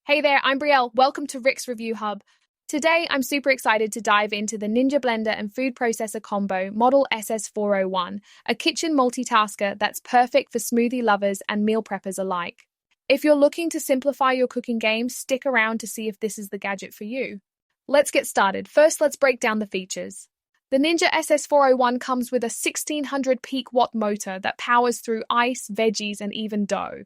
Hey there, I'm Brielle. Welcome to Rick's Review Hub. Today, I'm super excited to dive into the Ninja Blender and Food Processor Combo Model SS401, a kitchen multitasker that's perfect for smoothie lovers and meal preppers alike. If you're looking to simplify your cooking game, stick around to see if this is the gadget for you. Let's get started. First, let's break down the features. The Ninja SS401 comes with a 1600 peak watt motor that powers through ice, veggies, and even dough.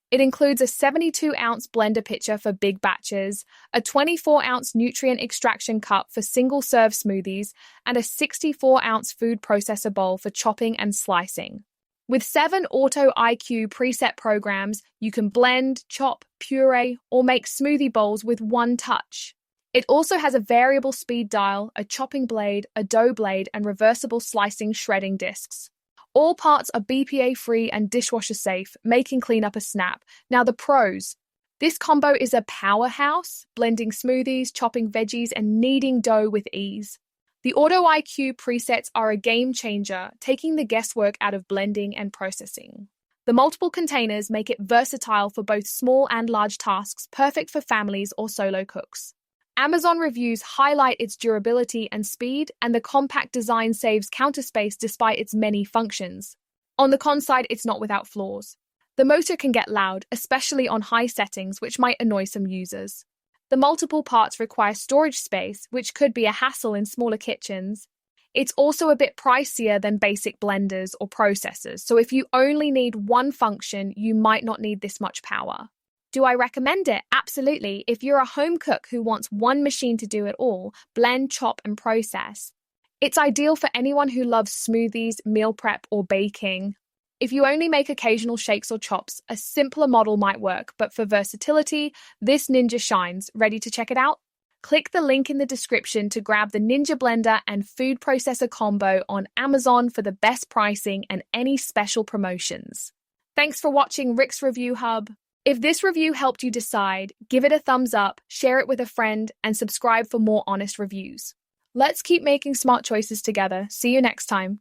It includes a 72-ounce blender pitcher for big batches, a 24-ounce nutrient extraction cup for single-serve smoothies, and a 64-ounce food processor bowl for chopping and slicing. With 7 Auto IQ preset programs, you can blend, chop, puree, or make smoothie bowls with one touch. It also has a variable speed dial, a chopping blade, a dough blade, and reversible slicing shredding discs. All parts are BPA-free and dishwasher-safe, making cleanup a snap. Now the pros. This combo is a powerhouse, blending smoothies, chopping veggies, and kneading dough with ease. The Auto IQ presets are a game changer, taking the guesswork out of blending and processing. The multiple containers make it versatile for both small and large tasks, perfect for families or solo cooks. Amazon reviews highlight its durability and speed, and the compact design saves counter space despite its many functions. On the con side, it's not without flaws. The motor can get loud, especially on high settings, which might annoy some users. The multiple parts require storage space, which could be a hassle in smaller kitchens. It's also a bit pricier than basic blenders or processors, so if you only need one function, you might not need this much power. Do I recommend it? Absolutely. If you're a home cook who wants one machine to do it all, blend, chop, and process. It's ideal for anyone who loves smoothies, meal prep, or baking. If you only make occasional shakes or chops, a simpler model might work, but for versatility, this Ninja shines. Ready to check it out? Click the link in the description to grab the Ninja Blender and Food Processor Combo on Amazon for the best pricing and any special promotions. Thanks for watching Rick's Review Hub. If this review helped you decide, give it a thumbs up, share it with a friend, and subscribe for more honest reviews. Let's keep making smart choices together. See you next time.